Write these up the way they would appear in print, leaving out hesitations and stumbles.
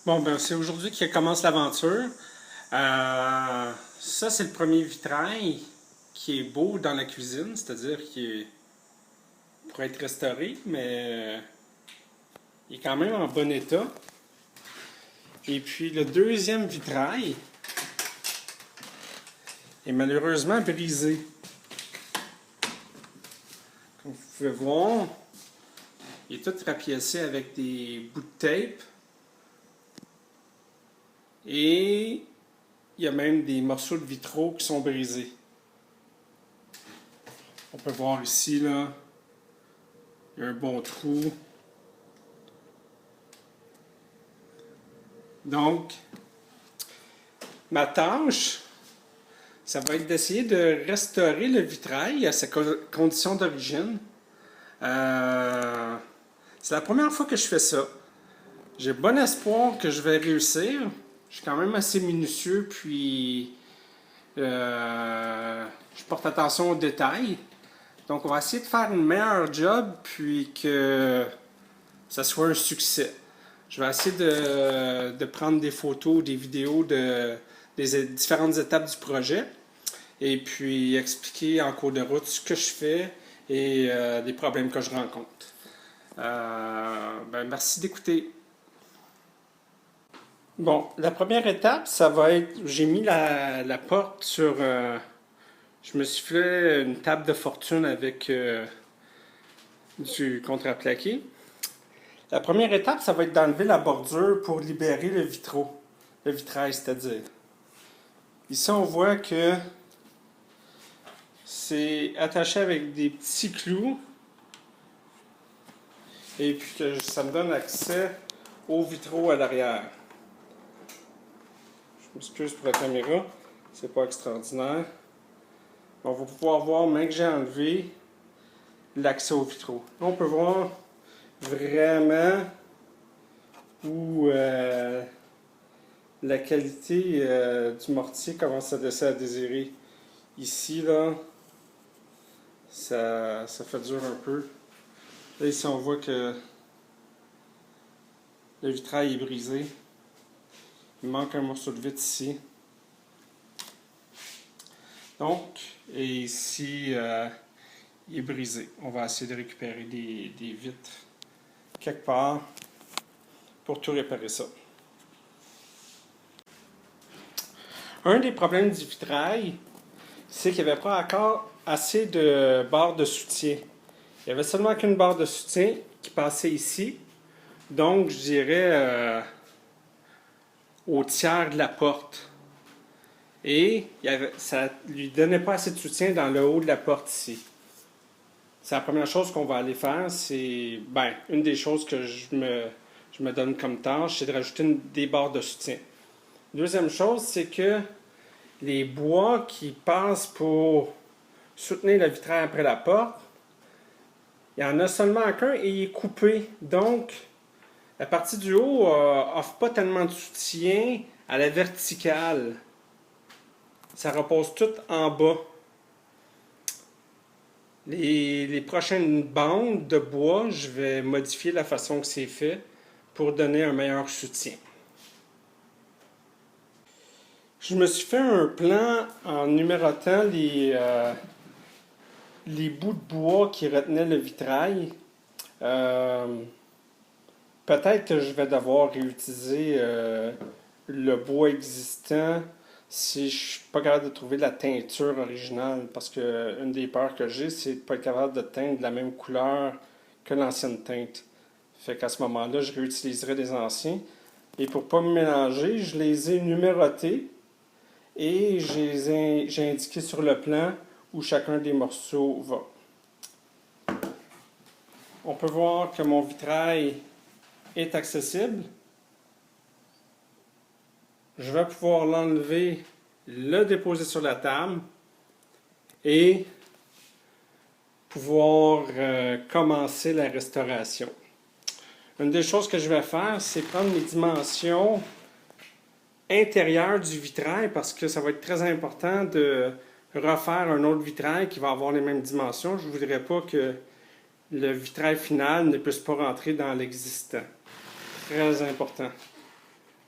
Bon, ben c'est aujourd'hui que commence l'aventure. Ça, c'est le premier vitrail qui est beau dans la cuisine, c'est-à-dire qu'il pourrait être restauré, mais il est quand même en bon état. Et puis le deuxième vitrail est malheureusement brisé. Comme vous pouvez voir, il est tout rapiécé avec des bouts de tape. Et il y a même des morceaux de vitraux qui sont brisés. On peut voir ici, là, il y a un bon trou. Donc, ma tâche, ça va être d'essayer de restaurer le vitrail à ses conditions d'origine. C'est la première fois que je fais ça. J'ai bon espoir que je vais réussir. Je suis quand même assez minutieux, puis je porte attention aux détails. Donc, on va essayer de faire une meilleure job, puis que ça soit un succès. Je vais essayer de prendre des photos, des vidéos des différentes étapes du projet, et puis expliquer en cours de route ce que je fais et les problèmes que je rencontre. Merci d'écouter. Bon, la première étape, ça va être, j'ai mis la porte sur, je me suis fait une table de fortune avec du contreplaqué. La première étape, ça va être d'enlever la bordure pour libérer le vitrail, c'est-à-dire. Ici, on voit que c'est attaché avec des petits clous et puis que ça me donne accès aux vitraux à l'arrière. Je m'excuse pour la caméra, c'est pas extraordinaire. On va pouvoir voir, même que j'ai enlevé, l'accès aux vitraux. Là, on peut voir vraiment où la qualité du mortier commence à laisser à désirer. Ici, là, ça fait dur un peu. Là, ici, on voit que le vitrail est brisé. Il manque un morceau de vitre ici. Donc, et ici, il est brisé. On va essayer de récupérer des vitres quelque part pour tout réparer ça. Un des problèmes du vitrail, c'est qu'il n'y avait pas encore assez de barres de soutien. Il n'y avait seulement qu'une barre de soutien qui passait ici. Donc, je dirais au tiers de la porte. Et ça ne lui donnait pas assez de soutien dans le haut de la porte ici. C'est la première chose qu'on va aller faire. C'est, une des choses que je me donne comme tâche, c'est de rajouter des barres de soutien. Deuxième chose, c'est que les bois qui passent pour soutenir le vitrail après la porte, il y en a seulement qu'un et il est coupé. Donc, la partie du haut n'offre pas tellement de soutien à la verticale. Ça repose tout en bas. Les prochaines bandes de bois, je vais modifier la façon que c'est fait pour donner un meilleur soutien. Je me suis fait un plan en numérotant les bouts de bois qui retenaient le vitrail. Peut-être que je vais devoir réutiliser le bois existant si je ne suis pas capable de trouver la teinture originale. Parce que une des peurs que j'ai, c'est de ne pas être capable de teindre de la même couleur que l'ancienne teinte. Fait qu'à ce moment-là, je réutiliserai les anciens. Et pour ne pas me mélanger, je les ai numérotés et j'ai indiqué sur le plan où chacun des morceaux va. On peut voir que mon vitrail est accessible. Je vais pouvoir l'enlever, le déposer sur la table et pouvoir commencer la restauration. Une des choses que je vais faire, c'est prendre mes dimensions intérieures du vitrail parce que ça va être très important de refaire un autre vitrail qui va avoir les mêmes dimensions. Je ne voudrais pas que le vitrail final ne puisse pas rentrer dans l'existant. Très important.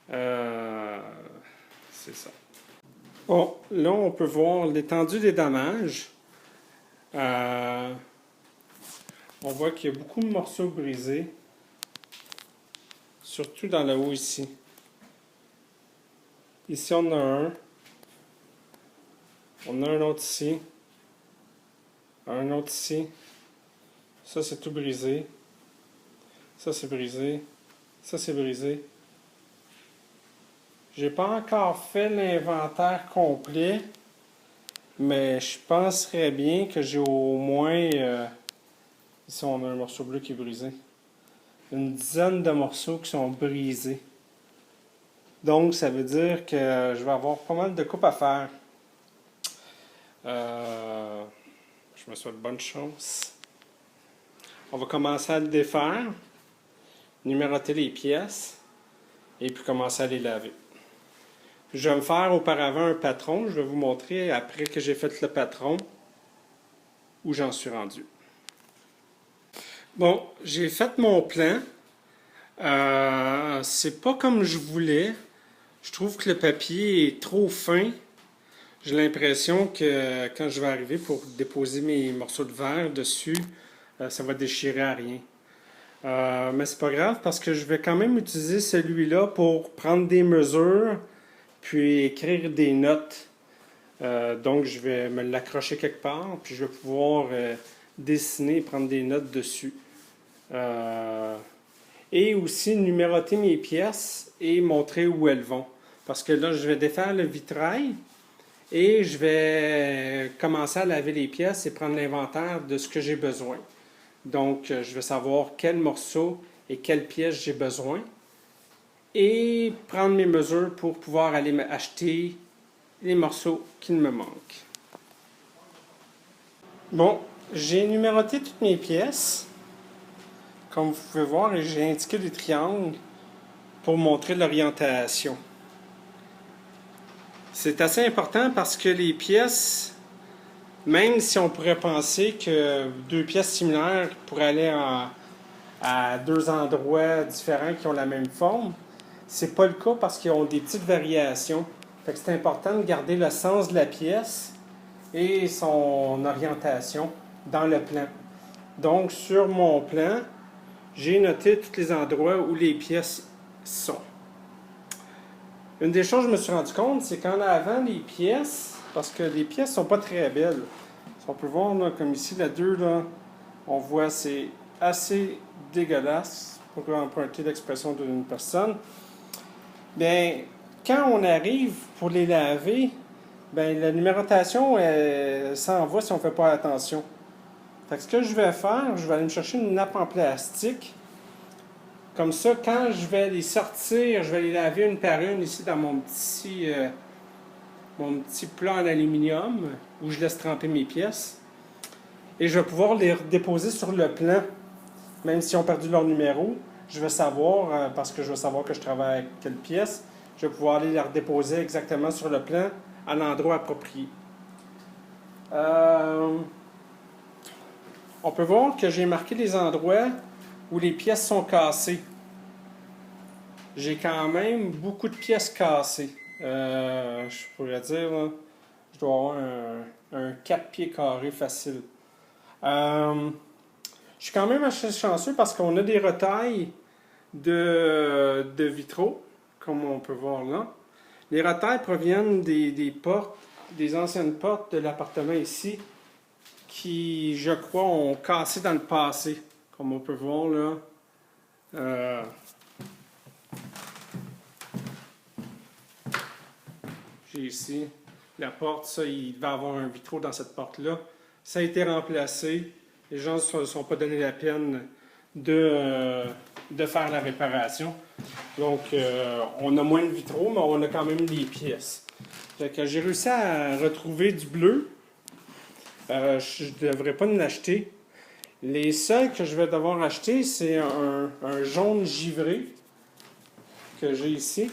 C'est ça. Bon, là, on peut voir l'étendue des dommages. On voit qu'il y a beaucoup de morceaux brisés, surtout dans le haut ici. Ici, on a un. On a un autre ici. Un autre ici. Ça, c'est tout brisé. Ça, c'est brisé. Ça, c'est brisé. J'ai pas encore fait l'inventaire complet, mais je penserais bien que j'ai au moins... ici, on a un morceau bleu qui est brisé. Une dizaine de morceaux qui sont brisés. Donc, ça veut dire que je vais avoir pas mal de coupes à faire. Je me souhaite bonne chance. On va commencer à le défaire, numéroter les pièces, et puis commencer à les laver. Je vais me faire auparavant un patron. Je vais vous montrer, après que j'ai fait le patron, où j'en suis rendu. Bon, j'ai fait mon plan. C'est pas comme je voulais. Je trouve que le papier est trop fin. J'ai l'impression que quand je vais arriver pour déposer mes morceaux de verre dessus, ça va déchirer à rien. Mais c'est pas grave parce que je vais quand même utiliser celui-là pour prendre des mesures puis écrire des notes. Donc je vais me l'accrocher quelque part puis je vais pouvoir dessiner et prendre des notes dessus. Et aussi numéroter mes pièces et montrer où elles vont. Parce que là, je vais défaire le vitrail et je vais commencer à laver les pièces et prendre l'inventaire de ce que j'ai besoin. Donc, je vais savoir quel morceau et quelle pièce j'ai besoin et prendre mes mesures pour pouvoir aller acheter les morceaux qui me manquent. Bon, j'ai numéroté toutes mes pièces, comme vous pouvez voir, et j'ai indiqué des triangles pour montrer l'orientation. C'est assez important parce que les pièces, même si on pourrait penser que deux pièces similaires pourraient aller à deux endroits différents qui ont la même forme, c'est pas le cas parce qu'ils ont des petites variations. Fait que c'est important de garder le sens de la pièce et son orientation dans le plan. Donc, sur mon plan, j'ai noté tous les endroits où les pièces sont. Une des choses que je me suis rendu compte, c'est qu'en avant, les pièces, parce que les pièces ne sont pas très belles. Si on peut voir, là, comme ici, la 2, là, on voit c'est assez dégueulasse, pour emprunter l'expression d'une personne. Bien, quand on arrive pour les laver, bien, la numérotation s'envoie si on ne fait pas attention. Fait que ce que je vais faire, je vais aller me chercher une nappe en plastique. Comme ça, quand je vais les sortir, je vais les laver une par une ici dans mon petit plat en aluminium où je laisse tremper mes pièces. Et je vais pouvoir les redéposer sur le plan. Même si ont perdu leur numéro, je vais savoir, parce que je vais savoir que je travaille avec quelle pièce, je vais pouvoir aller les redéposer exactement sur le plan à l'endroit approprié. On peut voir que j'ai marqué les endroits où les pièces sont cassées. J'ai quand même beaucoup de pièces cassées. Je pourrais dire, là, je dois avoir un 4 pieds carrés facile. Je suis quand même assez chanceux parce qu'on a des retailles de vitraux, comme on peut voir là. Les retailles proviennent des portes, des anciennes portes de l'appartement ici, qui, je crois, ont cassé dans le passé, comme on peut voir là. J'ai ici la porte, ça, il va y avoir un vitraux dans cette porte-là. Ça a été remplacé. Les gens ne se sont pas donné la peine de faire la réparation. Donc, on a moins de vitraux, mais on a quand même des pièces. Fait que j'ai réussi à retrouver du bleu. Je ne devrais pas en acheter. Les seuls que je vais devoir acheter, c'est un jaune givré que j'ai ici.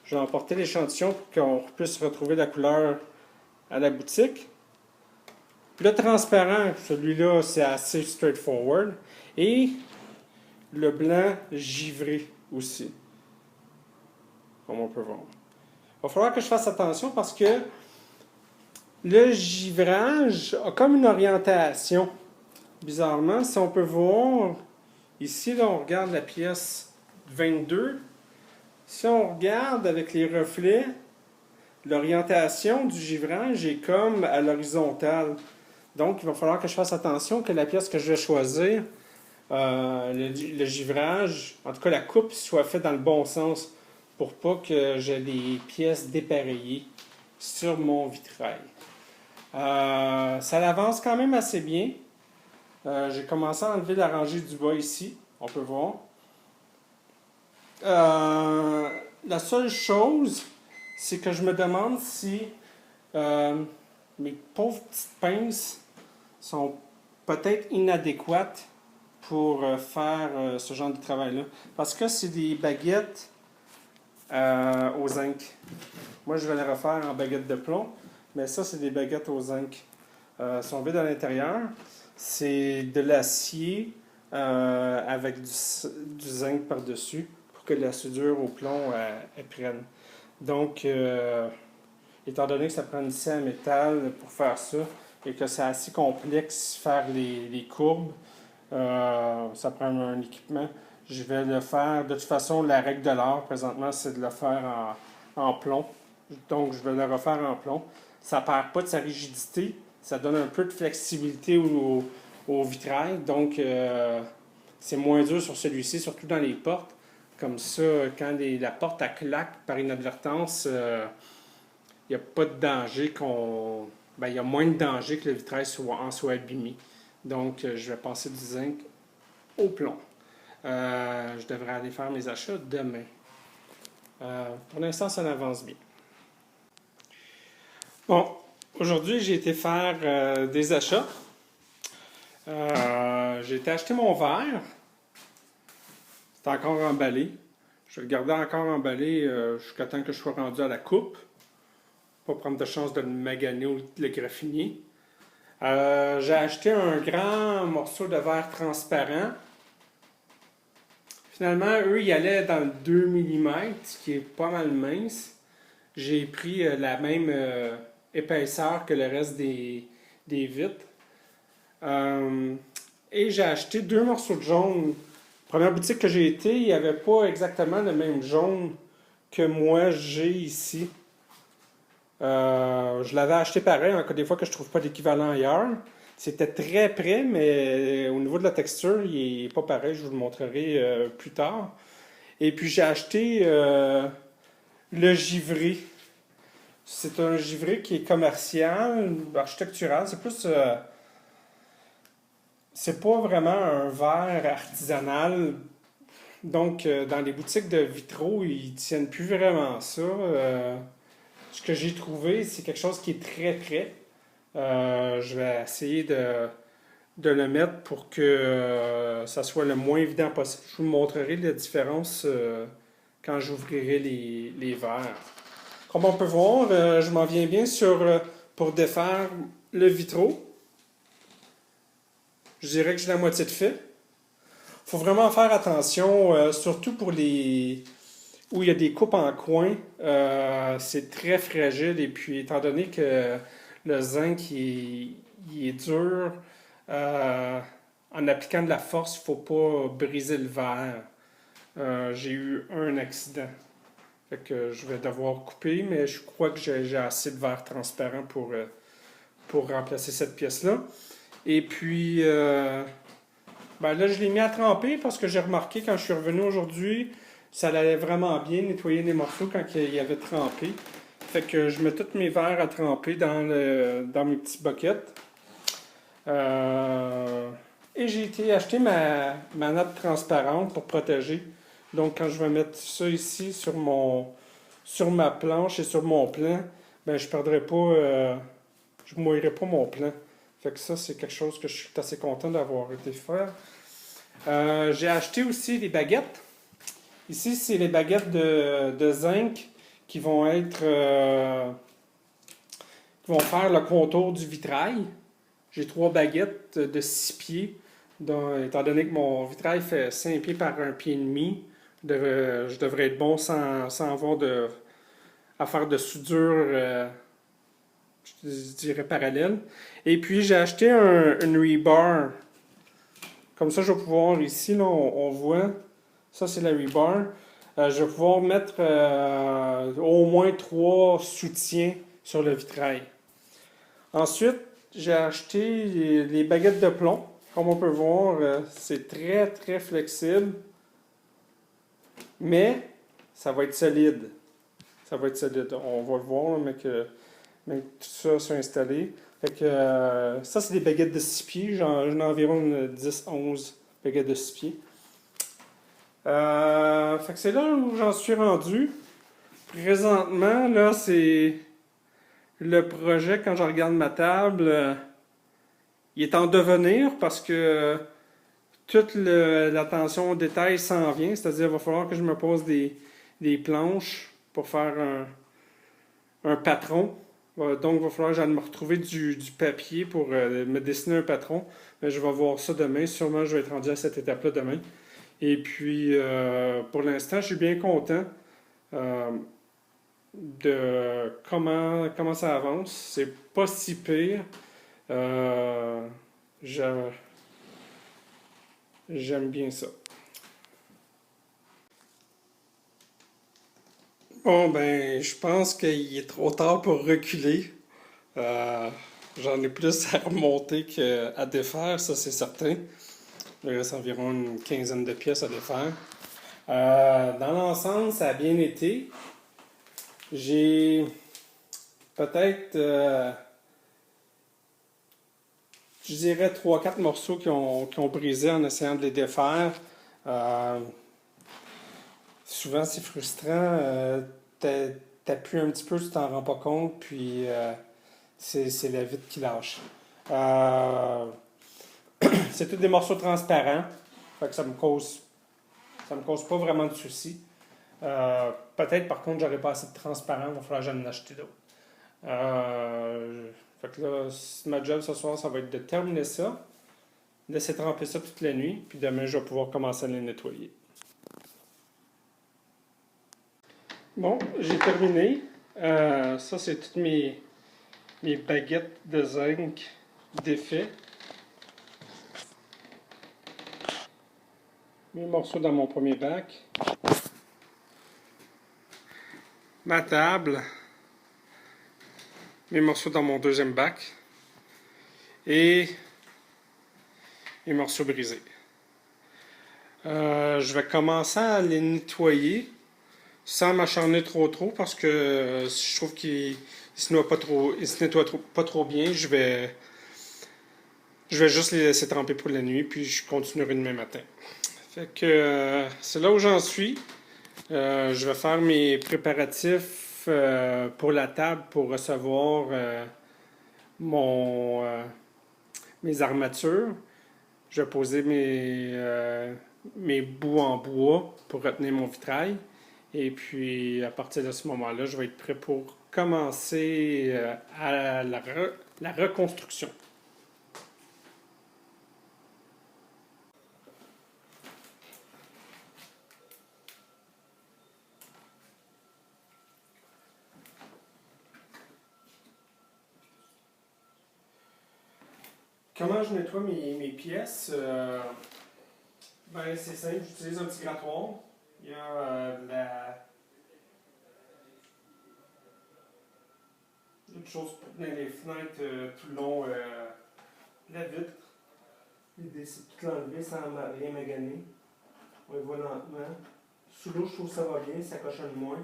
Je vais emporter l'échantillon pour qu'on puisse retrouver la couleur à la boutique. Le transparent, celui-là, c'est assez straightforward. Et le blanc givré aussi. comme on peut voir. Il va falloir que je fasse attention parce que le givrage a comme une orientation. Bizarrement, si on peut voir, ici, là, on regarde la pièce 22. Si on regarde avec les reflets, l'orientation du givrage est comme à l'horizontale. Donc, il va falloir que je fasse attention que la pièce que je vais choisir, le givrage, en tout cas la coupe, soit faite dans le bon sens pour pas que j'ai des pièces dépareillées sur mon vitrail. Ça l'avance quand même assez bien. J'ai commencé à enlever la rangée du bas ici, on peut voir. La seule chose, c'est que je me demande si mes pauvres petites pinces sont peut-être inadéquates pour faire ce genre de travail-là. Parce que c'est des baguettes au zinc. Moi, je vais les refaire en baguettes de plomb, mais ça, c'est des baguettes au zinc. Elles sont vides à l'intérieur. C'est de l'acier avec du zinc par-dessus pour que la soudure au plomb elle prenne. Donc, étant donné que ça prend une scie à métal pour faire ça et que c'est assez complexe faire les courbes, ça prend un équipement. Je vais le faire. De toute façon, la règle de l'art présentement, c'est de le faire en plomb. Donc, je vais le refaire en plomb. Ça ne perd pas de sa rigidité. Ça donne un peu de flexibilité au vitrail. Donc, c'est moins dur sur celui-ci, surtout dans les portes. Comme ça, quand la porte elle claque par inadvertance, il n'y a pas de danger il y a moins de danger que le vitrail soit abîmé. Donc, je vais passer du zinc au plomb. Je devrais aller faire mes achats demain. Pour l'instant, ça avance bien. Bon, aujourd'hui, j'ai été faire des achats. J'ai été acheter mon verre. C'est encore emballé. Je vais le garder encore emballé jusqu'à temps que je sois rendu à la coupe. Pas prendre de chance de le maganer ou de le graffiner. J'ai acheté un grand morceau de verre transparent. Finalement, eux, ils allaient dans le 2 mm, ce qui est pas mal mince. J'ai pris la même épaisseur que le reste des vitres. Et j'ai acheté 2 morceaux de jaune. Première boutique que j'ai été, il n'y avait pas exactement le même jaune que moi j'ai ici. Je l'avais acheté pareil, encore des fois que je ne trouve pas d'équivalent ailleurs. C'était très près, mais au niveau de la texture, il n'est pas pareil. Je vous le montrerai plus tard. Et puis j'ai acheté le givré. C'est un givré qui est commercial, architectural. C'est plus... c'est pas vraiment un verre artisanal. Donc, dans les boutiques de vitraux, ils tiennent plus vraiment ça. Ce que j'ai trouvé, c'est quelque chose qui est très près. Je vais essayer de le mettre pour que ça soit le moins évident possible. Je vous montrerai la différence quand j'ouvrirai les verres. Comme on peut voir, je m'en viens bien pour défaire le vitraux. Je dirais que j'ai la moitié de fait. Il faut vraiment faire attention, surtout pour les où il y a des coupes en coin. C'est très fragile et puis étant donné que le zinc il est dur, en appliquant de la force, il ne faut pas briser le verre. J'ai eu un accident. Fait que je vais devoir couper, mais je crois que j'ai assez de verre transparent pour remplacer cette pièce-là. Et puis, là, je l'ai mis à tremper parce que j'ai remarqué quand je suis revenu aujourd'hui, ça allait vraiment bien nettoyer les morceaux quand il y avait trempé. Fait que je mets tous mes verres à tremper dans mes petits buckets. Et j'ai été acheter ma nappe transparente pour protéger. Donc, quand je vais mettre ça ici sur ma planche et sur mon plan, ben je perdrai pas, je mouillerai pas mon plan. Fait que ça, c'est quelque chose que je suis assez content d'avoir été faire. J'ai acheté aussi des baguettes. Ici, c'est les baguettes de zinc qui vont qui vont faire le contour du vitrail. J'ai 3 baguettes de 6 pieds. Donc, étant donné que mon vitrail fait 5 pieds par 1 pied et demi, Je devrais être bon sans avoir à faire de soudure, je dirais parallèle. Et puis j'ai acheté une rebar. Comme ça, je vais pouvoir, ici, là, on voit, ça c'est la rebar. Je vais pouvoir mettre au moins 3 soutiens sur le vitrail. Ensuite, j'ai acheté les baguettes de plomb. Comme on peut voir, c'est très très flexible, mais ça va être solide. Ça va être solide. On va le voir, mais que tout ça soit installé. Fait que, ça, c'est des baguettes de 6 pieds. J'en ai environ 10-11 baguettes de 6 pieds. Fait que c'est là où j'en suis rendu. Présentement, là, c'est le projet. Quand je regarde ma table, il est en devenir parce que toute l'attention au détail s'en vient. C'est-à-dire, il va falloir que je me pose des planches pour faire un patron. Donc, il va falloir que j'aille me retrouver du papier pour me dessiner un patron. Mais je vais voir ça demain. Sûrement, je vais être rendu à cette étape-là demain. Et puis, pour l'instant, je suis bien content de comment ça avance. C'est pas si pire. J'aime bien ça. Bon, ben, je pense qu'il est trop tard pour reculer. Euh, J'en ai plus à remonter qu'à défaire, ça c'est certain. Il reste environ une quinzaine de pièces à défaire. Dans l'ensemble, ça a bien été. J'ai peut-être, je dirais, 3-4 morceaux qui ont brisé en essayant de les défaire. Euh, Souvent, c'est frustrant. T'appuies un petit peu, tu t'en rends pas compte, puis c'est la vitre qui lâche. Euh, c'est tous des morceaux transparents, fait que ça me cause pas vraiment de soucis. Peut-être, par contre, j'aurais pas assez de transparent, il va falloir que j'en acheter d'autres. Fait que là, ma job ce soir, ça va être de terminer ça, laisser tremper ça toute la nuit, puis demain, je vais pouvoir commencer à les nettoyer. Bon, j'ai terminé. Ça, c'est toutes mes baguettes de zinc défaites. Mes morceaux dans mon premier bac. Ma table. Mes morceaux dans mon deuxième bac. Et mes morceaux brisés. Je vais commencer à les nettoyer sans m'acharner trop parce que je trouve qu'ils se nettoient pas trop bien. Je vais juste les laisser tremper pour la nuit, puis je continuerai demain matin. Fait que c'est là où j'en suis. Je vais faire mes préparatifs pour la table pour recevoir mon, mes armatures. Je vais poser mes bouts en bois pour retenir mon vitrail. Et puis, à partir de ce moment-là, je vais être prêt pour commencer à la reconstruction. Comment je nettoie mes pièces? Ben, c'est simple, j'utilise un petit grattoir. Il y a une chose pour tenir les fenêtres tout le long de la vitre. L'idée, c'est de tout l'enlever sans rien maganer. On y va lentement. Sous l'eau, je trouve que ça va bien, ça cochonne moins.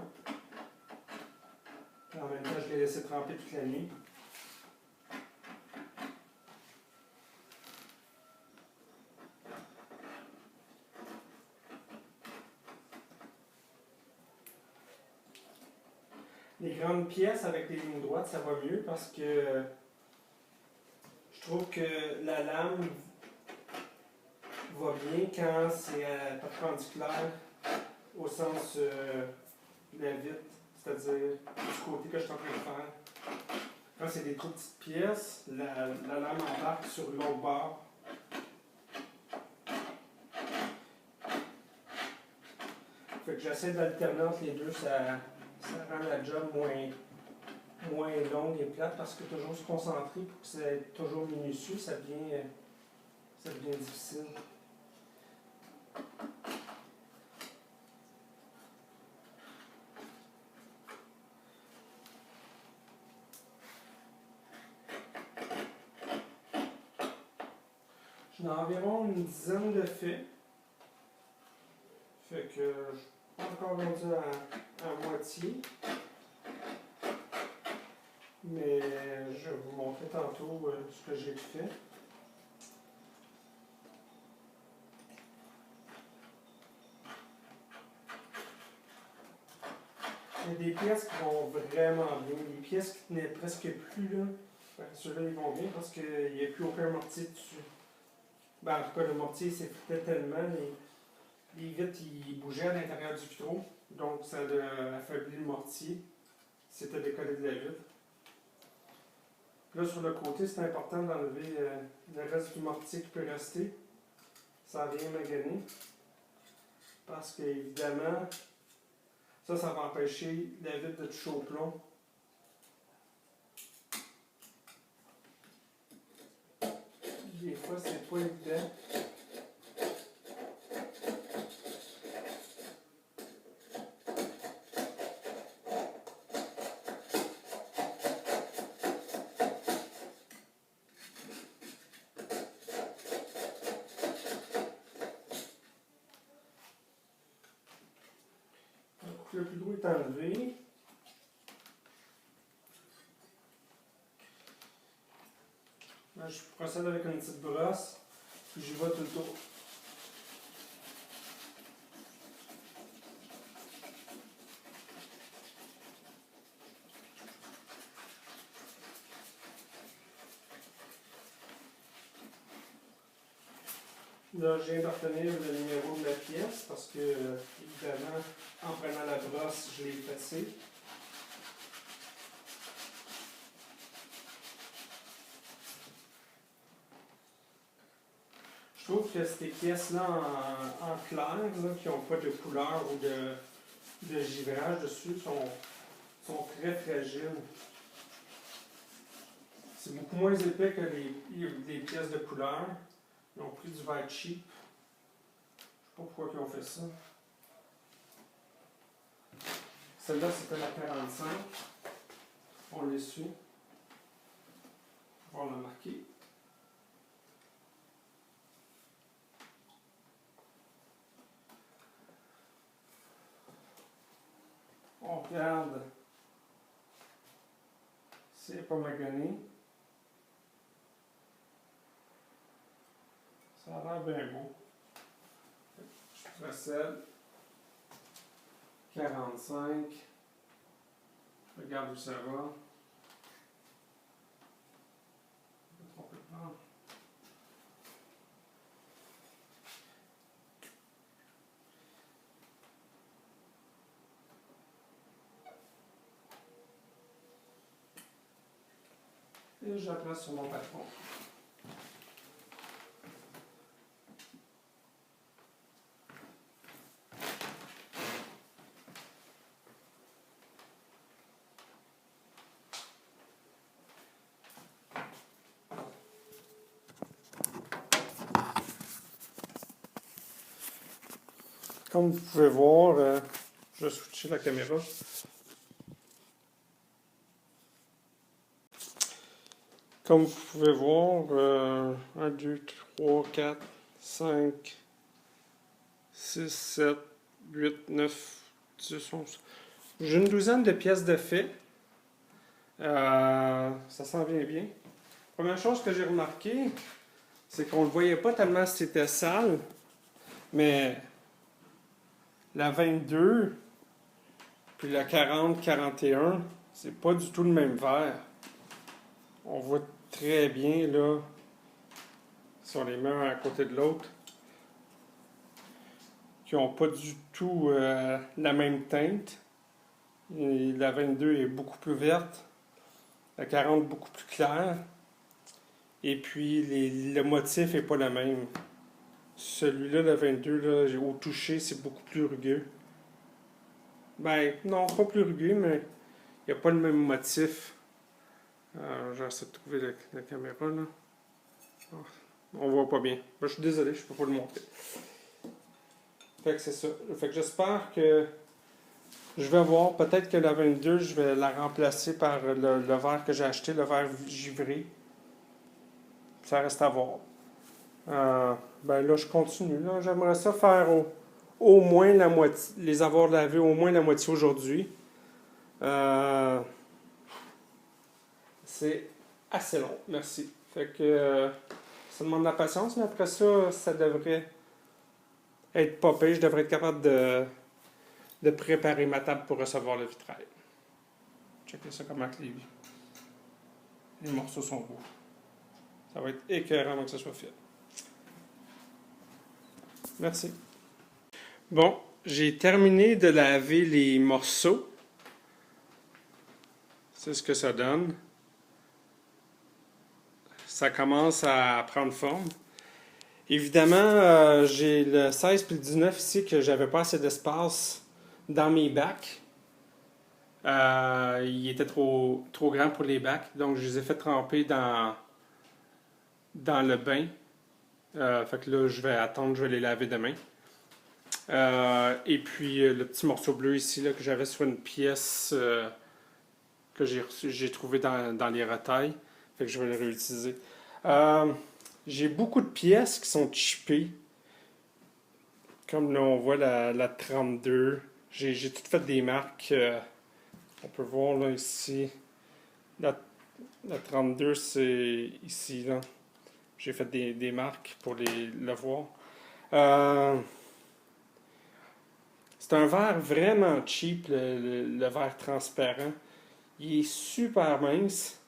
En même temps, je l'ai laissé tremper toute la nuit. Les grandes pièces avec les lignes droites, ça va mieux parce que je trouve que la lame va bien quand c'est perpendiculaire au sens de la vitre, c'est-à-dire du côté que je suis en train de faire. Quand c'est des trop petites pièces, la lame embarque sur l'autre bord. Fait que j'essaie d'alterner entre les deux, ça rend la job moins longue et plate parce que toujours se concentrer pour que c'est toujours minutieux, ça devient difficile. J'en ai environ une dizaine de faits. Fait que je suis pas encore rendu à moitié. Mais je vais vous montrer tantôt ce que j'ai fait. Il y a des pièces qui vont vraiment bien. Les pièces qui tenaient presque plus, là. Ceux-là, ils vont bien parce qu'il n'y a plus aucun mortier dessus. Ben, en tout cas, le mortier s'effritait tellement, les vitres ils bougeaient à l'intérieur du vitraux. Donc, ça a affaibli le mortier. C'était décollé de la vitre. Là, sur le côté, c'est important d'enlever le reste du mortier qui peut rester. Ça vient maganer. Parce qu'évidemment, ça va empêcher la vitre de toucher au plomb. Des fois, c'est pas évident. Donc, le plus gros est enlevé. Là, je procède avec une petite brosse, puis j'y vais tout le tour. Là, je viens d'obtenir le numéro de la pièce parce que, évidemment, en prenant la brosse, je l'ai effacé. Je trouve que ces pièces-là en clair, là, qui n'ont pas de couleur ou de givrage dessus, sont très fragiles. C'est beaucoup moins épais que les pièces de couleur. Ils ont pris du verre cheap. Je ne sais pas pourquoi ils ont fait ça. Celle-là, c'était la 45. On l'essuie. On l'a marqué. On regarde. C'est pas magané. Ça a l'air bien beau. Je procède. 45. Je regarde où ça va. On peut prendre. Et je la place sur mon patron. Comme vous pouvez voir, je vais switcher la caméra. Comme vous pouvez voir, 1, 2, 3, 4, 5, 6, 7, 8, 9, 10, 11. J'ai une douzaine de pièces de fait. Ça s'en vient bien. Première chose que j'ai remarqué, c'est qu'on ne le voyait pas tellement si c'était sale, mais la 22 puis la 40-41, c'est pas du tout le même verre. On voit très bien là, si on les met un à côté de l'autre, qui n'ont pas du tout la même teinte. Et la 22 est beaucoup plus verte, la 40 beaucoup plus claire, et puis le motif n'est pas le même. Celui-là, la 22, là, au toucher, c'est beaucoup plus rugueux. Ben, non, pas plus rugueux, mais il n'y a pas le même motif. J'essaie de trouver la caméra, là. Oh, on voit pas bien. Ben, je suis désolé, je peux pas le montrer. Fait que c'est ça. Fait que j'espère que je vais voir. Peut-être que la 22, je vais la remplacer par le verre que j'ai acheté, le verre givré. Ça reste à voir. Ben là, je continue. Là. J'aimerais ça faire au moins la moitié, les avoir lavés au moins la moitié aujourd'hui. C'est assez long, merci. Fait que ça demande de la patience, mais après ça, ça devrait être pas pire. Je devrais être capable de préparer ma table pour recevoir le vitrail. Checkez ça comment les morceaux sont beaux. Ça va être écœurant avant que ça soit fait. Merci. Bon, j'ai terminé de laver les morceaux. C'est ce que ça donne. Ça commence à prendre forme. Évidemment, j'ai le 16 puis le 19 ici que j'avais pas assez d'espace dans mes bacs. Il était trop grand pour les bacs, donc je les ai fait tremper dans le bain. Fait que là, je vais attendre, je vais les laver demain. Et puis le petit morceau bleu ici là, que j'avais sur une pièce que j'ai trouvé dans les retailles. Fait que je vais le réutiliser. J'ai beaucoup de pièces qui sont chippées. Comme là, on voit la 32. J'ai tout fait des marques. On peut voir là ici. La 32, c'est ici. Là. J'ai fait des marques pour le voir. C'est un verre vraiment cheap, le verre transparent. Il est super mince.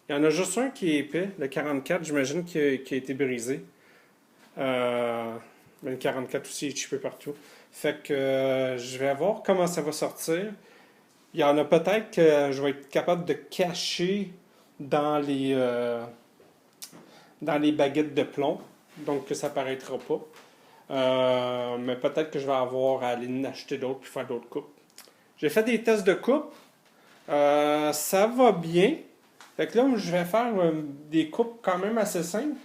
Il y en a juste un qui est épais, le 44, j'imagine, qui a été brisé. Mais le 44 aussi est cheapé partout. Fait que je vais voir comment ça va sortir. Il y en a peut-être que je vais être capable de cacher dans les baguettes de plomb, donc que ça ne paraîtra pas. Mais peut-être que je vais avoir à aller en acheter d'autres puis faire d'autres coupes. J'ai fait des tests de coupe. Ça va bien. Fait que là, je vais faire des coupes quand même assez simples.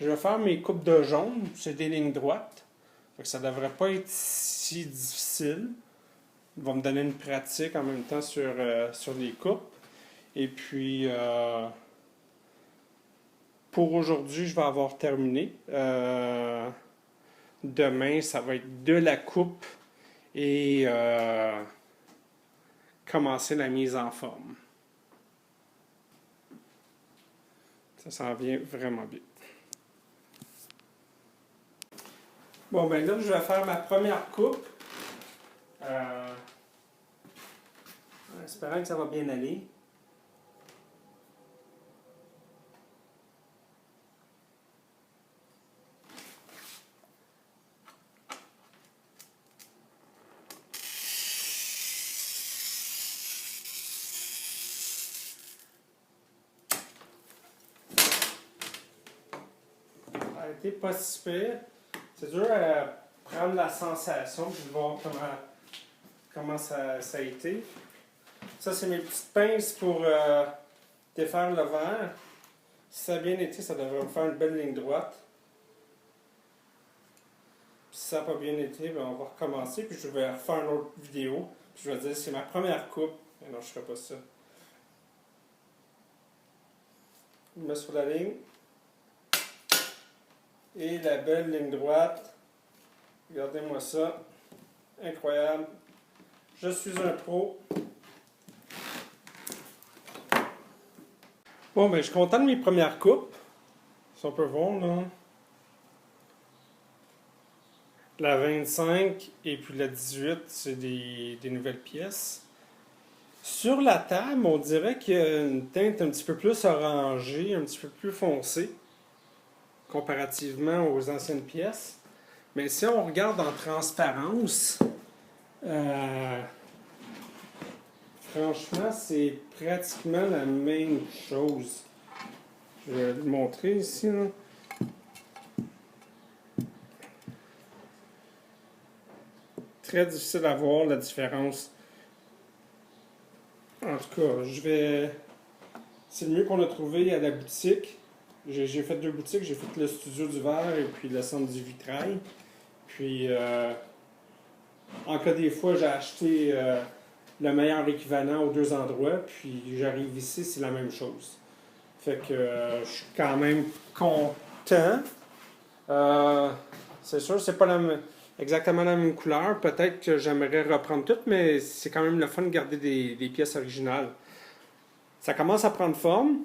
Je vais faire mes coupes de jaune. C'est des lignes droites. Fait que ça devrait pas être si difficile. Il va me donner une pratique en même temps sur les coupes. Et puis, pour aujourd'hui, je vais avoir terminé. Demain, ça va être de la coupe et commencer la mise en forme. Ça s'en vient vraiment bien. Bon, ben là, je vais faire ma première coupe. En espérant que ça va bien aller. Ça a été pas si pire. C'est dur à prendre la sensation puis de voir comment ça a été. Ça, c'est mes petites pinces pour défaire le verre. Si ça a bien été, ça devrait me faire une belle ligne droite. Puis si ça n'a pas bien été, ben on va recommencer. Puis je vais refaire une autre vidéo. Puis je vais dire c'est ma première coupe. Mais non, je ne ferai pas ça. Je mets sur la ligne. Et la belle ligne droite. Regardez-moi ça. Incroyable. Je suis un pro. Bon, ben, je suis content de mes premières coupes. Si on peut voir, là. La 25 et puis la 18, c'est des nouvelles pièces. Sur la table, on dirait qu'il y a une teinte un petit peu plus orangée, un petit peu plus foncée, comparativement aux anciennes pièces. Mais si on regarde en transparence, franchement, c'est pratiquement la même chose. Je vais vous montrer ici. Là. Très difficile à voir la différence En tout cas, c'est le mieux qu'on a trouvé à la boutique. J'ai fait 2 boutiques. J'ai fait le studio du verre et puis le centre du vitrail. Puis, en cas des fois, j'ai acheté le meilleur équivalent aux 2 endroits. Puis, j'arrive ici, c'est la même chose. Fait que je suis quand même content. C'est sûr, c'est pas exactement la même couleur. Peut-être que j'aimerais reprendre toutes, mais c'est quand même le fun de garder des pièces originales. Ça commence à prendre forme.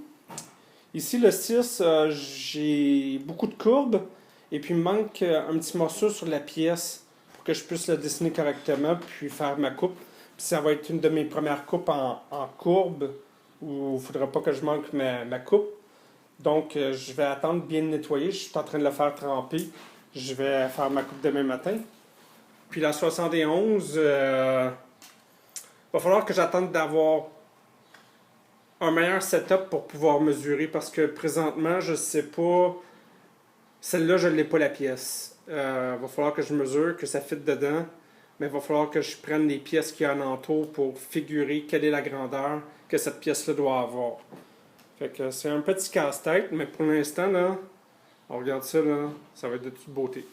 Ici, le 6, j'ai beaucoup de courbes. Et puis, il me manque un petit morceau sur la pièce pour que je puisse le dessiner correctement puis faire ma coupe. Puis ça va être une de mes premières coupes en courbe où il ne faudra pas que je manque ma coupe. Donc, je vais attendre de bien le nettoyer. Je suis en train de le faire tremper. Je vais faire ma coupe demain matin. Puis la 71, va falloir que j'attende d'avoir un meilleur setup pour pouvoir mesurer parce que présentement, je sais pas. Celle-là, je n'ai pas la pièce. Va falloir que je mesure, que ça fitte dedans. Mais il va falloir que je prenne les pièces qu'il y a alentour pour figurer quelle est la grandeur que cette pièce-là doit avoir. Fait que c'est un petit casse-tête, mais pour l'instant, là, on regarde ça, là, ça va être de toute beauté.